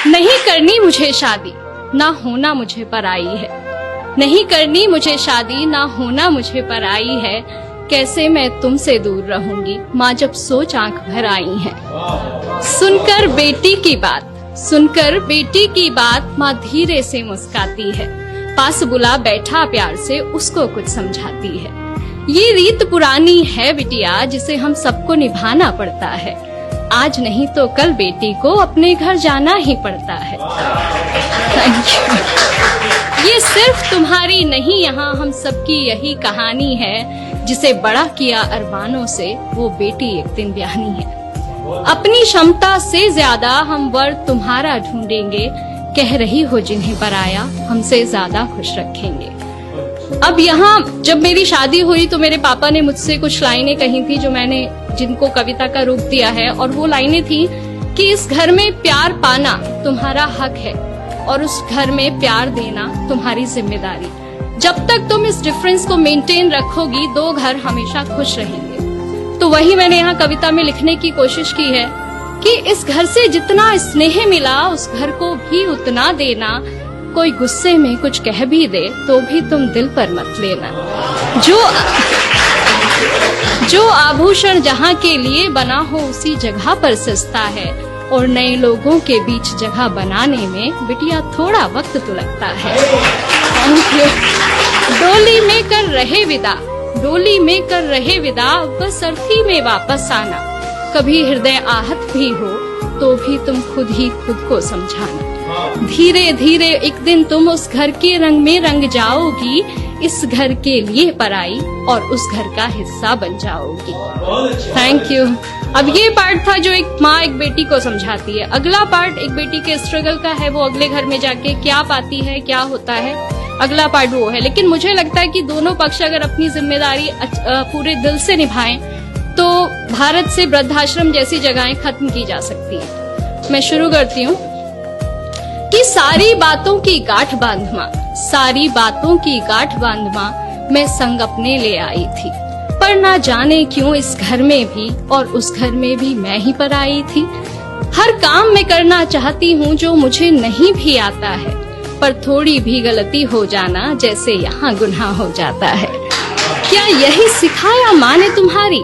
नहीं करनी मुझे शादी, ना होना मुझे पराई है। नहीं करनी मुझे शादी, ना होना मुझे पराई है। कैसे मैं तुमसे दूर रहूंगी, माँ जब सोच आंख भर आई है। सुनकर बेटी की बात, सुनकर बेटी की बात, माँ धीरे से मुस्काती है। पास बुला बैठा प्यार से उसको कुछ समझाती है। ये रीत पुरानी है बिटिया, जिसे हम सबको निभाना पड़ता है। आज नहीं तो कल बेटी को अपने घर जाना ही पड़ता है। Thank you. ये सिर्फ तुम्हारी नहीं, यहाँ हम सबकी यही कहानी है। जिसे बड़ा किया अरमानों से, वो बेटी एक दिन ब्याहनी है। अपनी क्षमता से ज्यादा हम वर तुम्हारा ढूंढेंगे। कह रही हो जिन्हें पराया, हमसे ज्यादा खुश रखेंगे। अब यहाँ जब मेरी शादी हुई तो मेरे पापा ने मुझसे कुछ लाइनें कही थी जो मैंने जिनको कविता का रूप दिया है, और वो लाइनें थी कि इस घर में प्यार पाना तुम्हारा हक है और उस घर में प्यार देना तुम्हारी जिम्मेदारी। जब तक तुम इस डिफरेंस को मेंटेन रखोगी, दो घर हमेशा खुश रहेंगे। तो वही मैंने यहाँ कविता में लिखने की कोशिश की है कि इस घर से जितना स्नेह मिला, उस घर को भी उतना देना। कोई गुस्से में कुछ कह भी दे तो भी तुम दिल पर मत लेना। जो आभूषण जहाँ के लिए बना हो, उसी जगह पर सस्ता है। और नए लोगों के बीच जगह बनाने में बिटिया थोड़ा वक्त तो लगता है। Thank you. डोली में कर रहे विदा, डोली में कर रहे विदा, बस अर्थी में वापस आना। कभी हृदय आहत भी हो तो भी तुम खुद ही खुद को समझाना। धीरे धीरे एक दिन तुम उस घर के रंग में रंग जाओगी। इस घर के लिए पराई और उस घर का हिस्सा बन जाओगी। Thank you. अब ये पार्ट था जो एक माँ एक बेटी को समझाती है। अगला पार्ट एक बेटी के स्ट्रगल का है, वो अगले घर में जाके क्या पाती है, क्या होता है, अगला पार्ट वो है। लेकिन मुझे लगता है कि दोनों पक्ष अगर अपनी जिम्मेदारी पूरे दिल से निभाएं तो भारत से वृद्धाश्रम जैसी जगहें खत्म की जा सकती हैं। मैं शुरू करती हूँ कि सारी बातों की गांठ बांध माँ, सारी बातों की गांठ बांध माँ, मैं संग अपने ले आई थी। पर ना जाने क्यों इस घर में भी और उस घर में भी मैं ही पर आई थी। हर काम मैं करना चाहती हूँ जो मुझे नहीं भी आता है, पर थोड़ी भी गलती हो जाना जैसे यहाँ गुनाह हो जाता है। क्या यही सिखाया माँ ने तुम्हारी,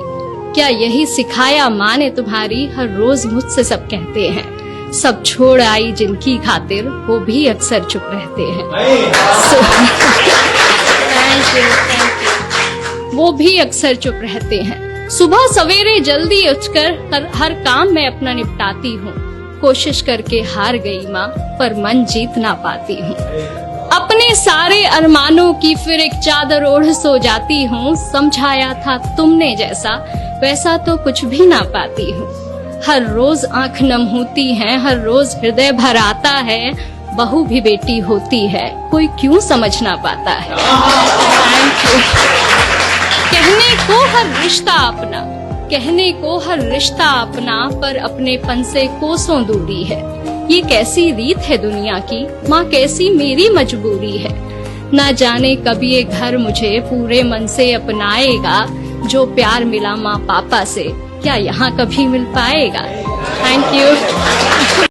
क्या यही सिखाया माँ ने तुम्हारी। हर रोज मुझसे सब कहते हैं, सब छोड़ आई जिनकी खातिर, वो भी अक्सर चुप रहते हैं। वो भी अक्सर चुप रहते हैं। सुबह सवेरे जल्दी उठकर हर काम मैं अपना निपटाती हूँ। कोशिश करके हार गई माँ, पर मन जीत ना पाती हूँ। अपने सारे अरमानों की फिर एक चादर ओढ़ सो जाती हूँ। समझाया था तुमने जैसा, वैसा तो कुछ भी ना पाती हूँ। हर रोज आंख नम होती है, हर रोज हृदय भर आता है। बहू भी बेटी होती है, कोई क्यों समझ ना पाता है। Thank you. कहने को हर रिश्ता अपना, कहने को हर रिश्ता अपना, पर अपनेपन से कोसों दूरी है। ये कैसी रीत है दुनिया की, माँ कैसी मेरी मजबूरी है। ना जाने कब ये घर मुझे पूरे मन से अपनाएगा। जो प्यार मिला माँ पापा से, क्या यहाँ कभी मिल पाएगा। Thank you.